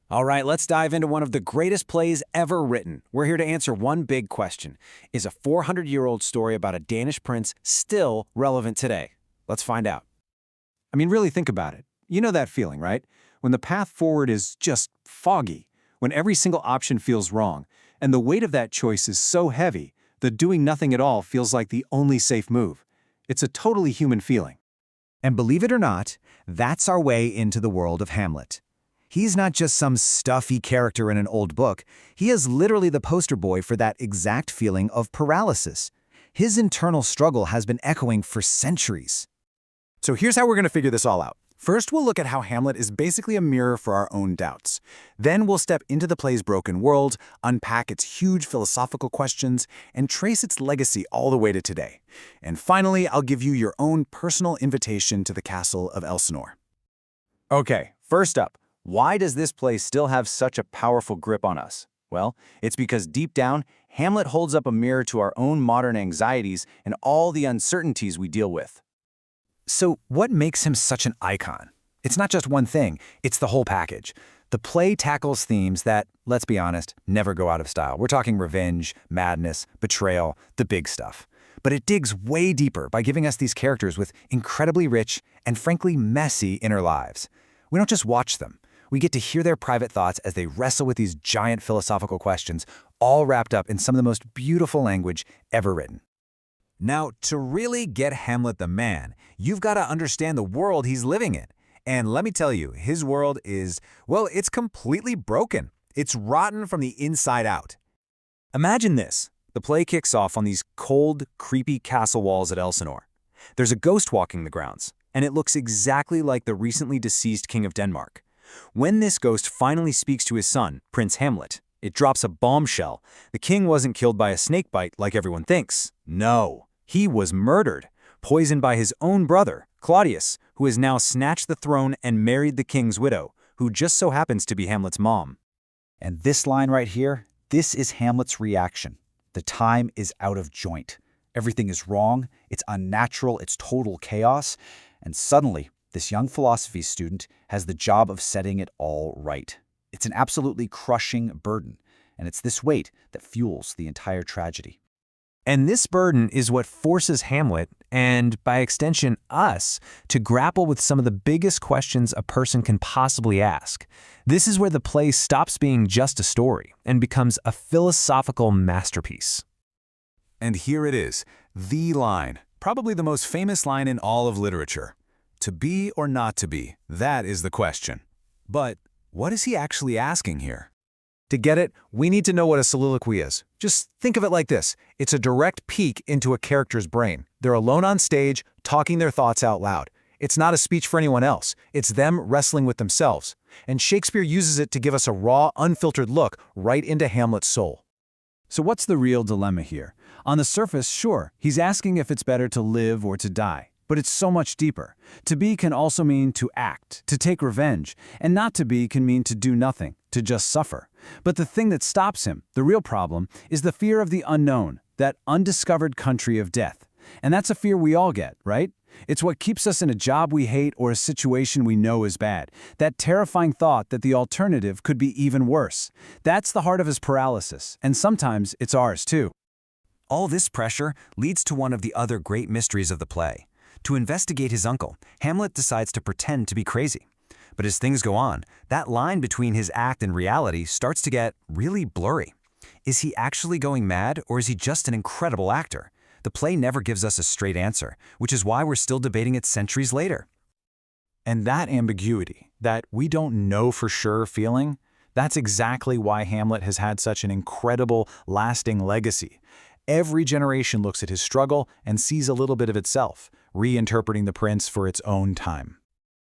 All right, let's dive into one of the greatest plays ever written. We're here to answer one big question. Is a 400-year-old story about a Danish prince still relevant today? Let's find out. I mean, really think about it. You know that feeling, right? When the path forward is just foggy, when every single option feels wrong, and the weight of that choice is so heavy that doing nothing at all feels like the only safe move. It's a totally human feeling. And believe it or not, that's our way into the world of Hamlet. He's not just some stuffy character in an old book. He is literally the poster boy for that exact feeling of paralysis. His internal struggle has been echoing for centuries. So here's how we're going to figure this all out. First, we'll look at how Hamlet is basically a mirror for our own doubts. Then we'll step into the play's broken world, unpack its huge philosophical questions, and trace its legacy all the way to today. And finally, I'll give you your own personal invitation to the castle of Elsinore. Okay, first up, why does this play still have such a powerful grip on us? Well, it's because deep down, Hamlet holds up a mirror to our own modern anxieties and all the uncertainties we deal with. So what makes him such an icon? It's not just one thing, it's the whole package. The play tackles themes that, let's be honest, never go out of style. We're talking revenge, madness, betrayal, the big stuff. But it digs way deeper by giving us these characters with incredibly rich and frankly messy inner lives. We don't just watch them. We get to hear their private thoughts as they wrestle with these giant philosophical questions, all wrapped up in some of the most beautiful language ever written. Now, to really get Hamlet the man, you've got to understand the world he's living in. And let me tell you, his world is, well, it's completely broken. It's rotten from the inside out. Imagine this. The play kicks off on these cold, creepy castle walls at Elsinore. There's a ghost walking the grounds, and it looks exactly like the recently deceased King of Denmark. When this ghost finally speaks to his son, Prince Hamlet, it drops a bombshell. The king wasn't killed by a snake bite like everyone thinks. No, he was murdered, poisoned by his own brother, Claudius, who has now snatched the throne and married the king's widow, who just so happens to be Hamlet's mom. And this line right here, this is Hamlet's reaction. The time is out of joint. Everything is wrong, it's unnatural, it's total chaos, and suddenly, this young philosophy student has the job of setting it all right. It's an absolutely crushing burden, and it's this weight that fuels the entire tragedy. And this burden is what forces Hamlet, and by extension us, to grapple with some of the biggest questions a person can possibly ask. This is where the play stops being just a story and becomes a philosophical masterpiece. And here it is, the line, probably the most famous line in all of literature. To be or not to be, that is the question. But what is he actually asking here? To get it, we need to know what a soliloquy is. Just think of it like this. It's a direct peek into a character's brain. They're alone on stage, talking their thoughts out loud. It's not a speech for anyone else. It's them wrestling with themselves. And Shakespeare uses it to give us a raw, unfiltered look right into Hamlet's soul. So what's the real dilemma here? On the surface, sure, he's asking if it's better to live or to die. But it's so much deeper. To be can also mean to act, to take revenge, and not to be can mean to do nothing, to just suffer. But the thing that stops him, the real problem, is the fear of the unknown, that undiscovered country of death. And that's a fear we all get, right? It's what keeps us in a job we hate or a situation we know is bad. That terrifying thought that the alternative could be even worse. That's the heart of his paralysis, and sometimes it's ours too. All this pressure leads to one of the other great mysteries of the play. To investigate his uncle, Hamlet decides to pretend to be crazy. But as things go on, that line between his act and reality starts to get really blurry. Is he actually going mad, or is he just an incredible actor? The play never gives us a straight answer, which is why we're still debating it centuries later. And that ambiguity, that we don't know for sure feeling, that's exactly why Hamlet has had such an incredible, lasting legacy. Every generation looks at his struggle and sees a little bit of itself, reinterpreting the prince for its own time.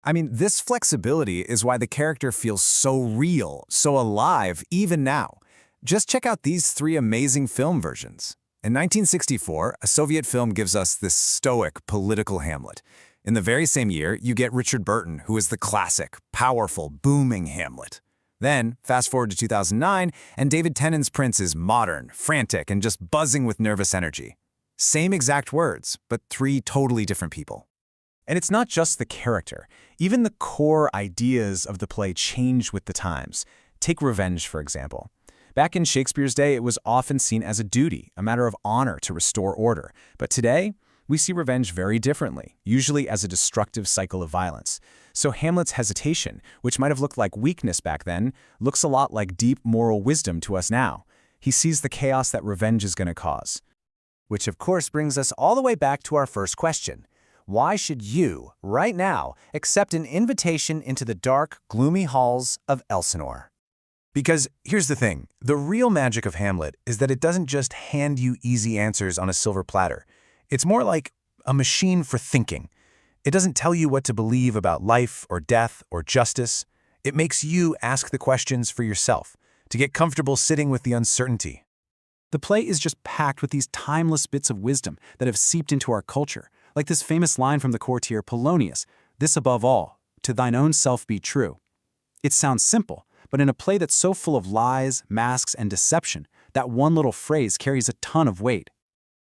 I mean, this flexibility is why the character feels so real, so alive, even now. Just check out these 3 amazing film versions. In 1964, a Soviet film gives us this stoic, political Hamlet. In the very same year, you get Richard Burton, who is the classic, powerful, booming Hamlet. Then, fast forward to 2009, and David Tennant's Prince is modern, frantic, and just buzzing with nervous energy. Same exact words, but 3 totally different people. And it's not just the character. Even the core ideas of the play change with the times. Take revenge, for example. Back in Shakespeare's day, it was often seen as a duty, a matter of honor to restore order. But today, we see revenge very differently, usually as a destructive cycle of violence. So Hamlet's hesitation, which might have looked like weakness back then, looks a lot like deep moral wisdom to us now. He sees the chaos that revenge is going to cause. Which of course brings us all the way back to our first question. Why should you, right now, accept an invitation into the dark, gloomy halls of Elsinore? Because here's the thing, the real magic of Hamlet is that it doesn't just hand you easy answers on a silver platter. It's more like a machine for thinking. It doesn't tell you what to believe about life or death or justice. It makes you ask the questions for yourself, to get comfortable sitting with the uncertainty. The play is just packed with these timeless bits of wisdom that have seeped into our culture, like this famous line from the courtier Polonius, "This above all, to thine own self be true." It sounds simple, but in a play that's so full of lies, masks, and deception, that one little phrase carries a ton of weight.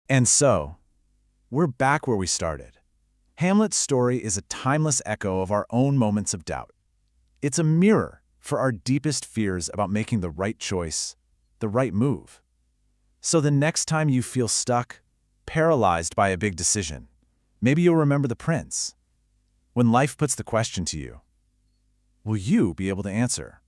And so, we're back where we started. Hamlet's story is a timeless echo of our own moments of doubt. It's a mirror for our deepest fears about making the right choice, the right move. So the next time you feel stuck, paralyzed by a big decision, maybe you'll remember the prince. When life puts the question to you, will you be able to answer?